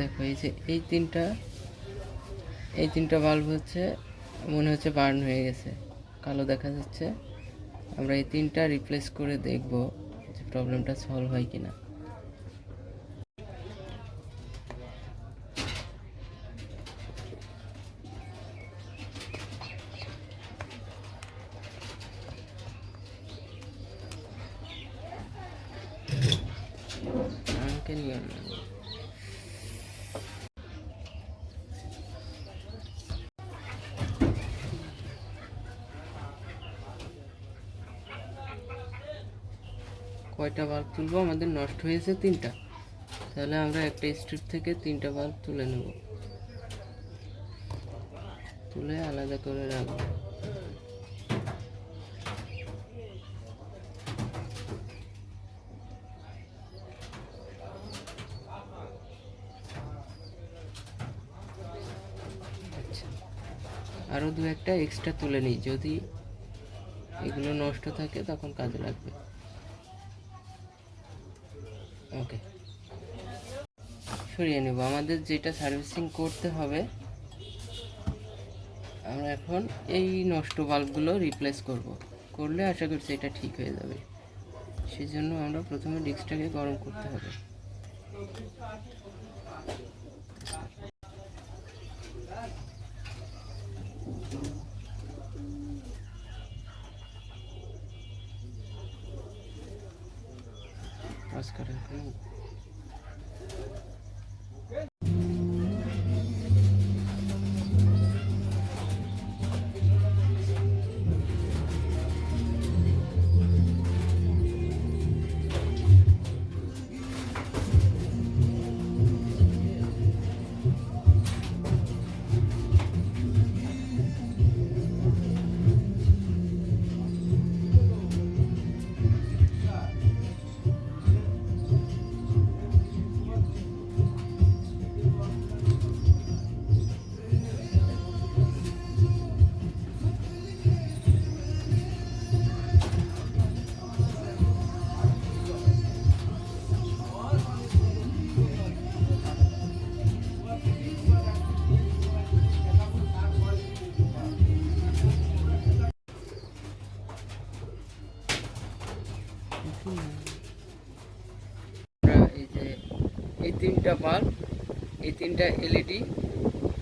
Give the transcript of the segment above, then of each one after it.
দেখো এই তিনটা বাল্ব হচ্ছে মনে হচ্ছে বার্ন হয়ে গেছে, কালো দেখা যাচ্ছে। আমরা এই তিনটা রিপ্লেস করে দেখব যে প্রবলেমটা সলভ হয় কিনা। কয়টা বাল্ব তুলবো? আমাদের নষ্ট হয়েছে তিনটা, তাহলে আমরা একটা স্ট্রিপ থেকে তিনটা বাল্ব তুলে নেব, তুলে আলাদা করে রাখবো। আচ্ছা, আরও দু একটা এক্সট্রা তুলে নিই, যদি এগুলো নষ্ট থাকে তখন কাজে লাগবে। ওকে, সরিয়ে নেব। আমাদের যেটা সার্ভিসিং করতে হবে, আমরা এখন এই নষ্ট বাল্বগুলো রিপ্লেস করলে আশা করছি এটা ঠিক হয়ে যাবে। সেই জন্য আমরা প্রথমে ডিস্কটাকে গরম করতে হবে। এই তিনটা বাল্ব, এই তিনটা এলইডি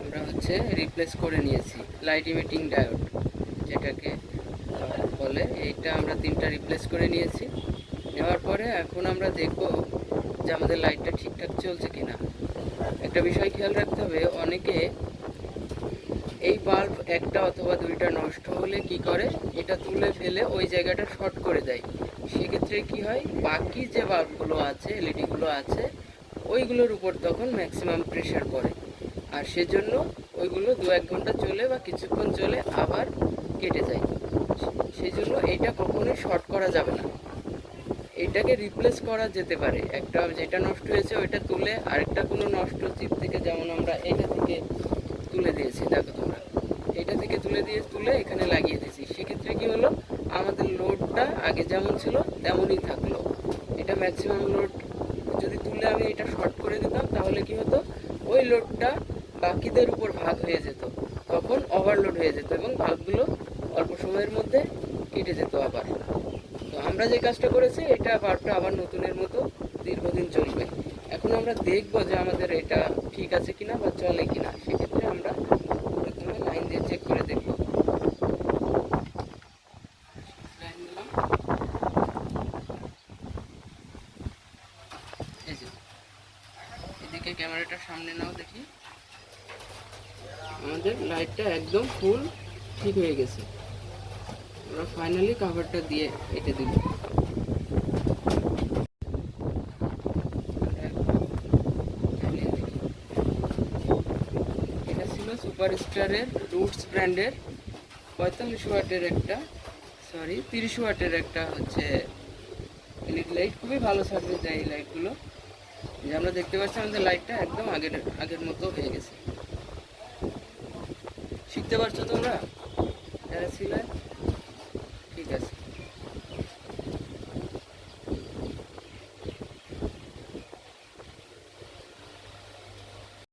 আমরা হচ্ছে রিপ্লেস করে নিয়েছি। লাইট ইমিটিং ডায়োড যেটাকে বলে, এইটা আমরা তিনটা রিপ্লেস করে নিয়েছি। নেওয়ার পরে এখন আমরা দেখব যে আমাদের লাইটটা ঠিকঠাক চলছে কিনা। একটা বিষয় খেয়াল রাখতে হবে, অনেকে এই বাল্ব একটা অথবা দুইটা নষ্ট হলে কি করে, এটা তুলে ফেলে ওই জায়গাটা শর্ট করে দেয়। সেক্ষেত্রে কি হয়, বাকি যে বাল্বগুলো আছে, এলইডিগুলো আছে, ওইগুলোর উপর তখন ম্যাক্সিমাম প্রেশার পড়ে, আর সেজন্য ওইগুলো 2-1 ঘন্টা চলে বা কিছুক্ষণ চলে আবার কেটে যায়। সেই জন্য এইটা কখনোই শর্ট করা যাবে না, এটাকে রিপ্লেস করা যেতে পারে। একটা যেটা নষ্ট হয়েছে ওইটা তুলে আরেকটা কোনো নষ্ট চিপ থেকে, যেমন আমরা এটা থেকে তুলে দিয়েছি, দেখো তোমরা এটা থেকে তুলে এখানে লাগিয়ে দিয়েছি। সেক্ষেত্রে কি হলো, আমাদের লোডটা আগে যেমন ছিল তেমনই থাকলো। এটা ম্যাক্সিমাম লোড যদি তুলে আমি এটা শর্ট করে দিতাম, তাহলে কি হতো, ওই লোডটা বাকিদের উপর ভাগ হয়ে যেত, তখন ওভারলোড হয়ে যেত এবং বাল্বগুলো অল্প সময়ের মধ্যে কেটে যেত আবার। তো আমরা যে কাজটা করেছি, এটা বাল্বটা আবার নতুনের মতো দীর্ঘদিন চলবে। এখন আমরা দেখব যে আমাদের এটা ঠিক আছে কিনা বা চলে কিনা। সেক্ষেত্রে আমরা প্রথমে লাইন দিয়ে চেক করে দেখব। লাইন দিলাম, এই যে এদিকে ক্যামেরাটা সামনে নাও, দেখি আমাদের লাইটটা একদম ফুল ঠিক হয়ে গেছে। আমরা ফাইনালি কভারটা দিয়ে কেটে দিব। এটা ছিল সুপারস্টারের রুটস ব্র্যান্ডের 45 ওয়াটের একটা, 30 ওয়াটের একটা হচ্ছে এলইডি লাইট। খুবই ভালো সার্ভিস দেয় এই লাইটগুলো। যে আমরা দেখতে পাচ্ছি আমাদের লাইটটা একদম আগের মতো হয়ে গেছে। শিখতে পারছো তোমরা যারা ছিলে?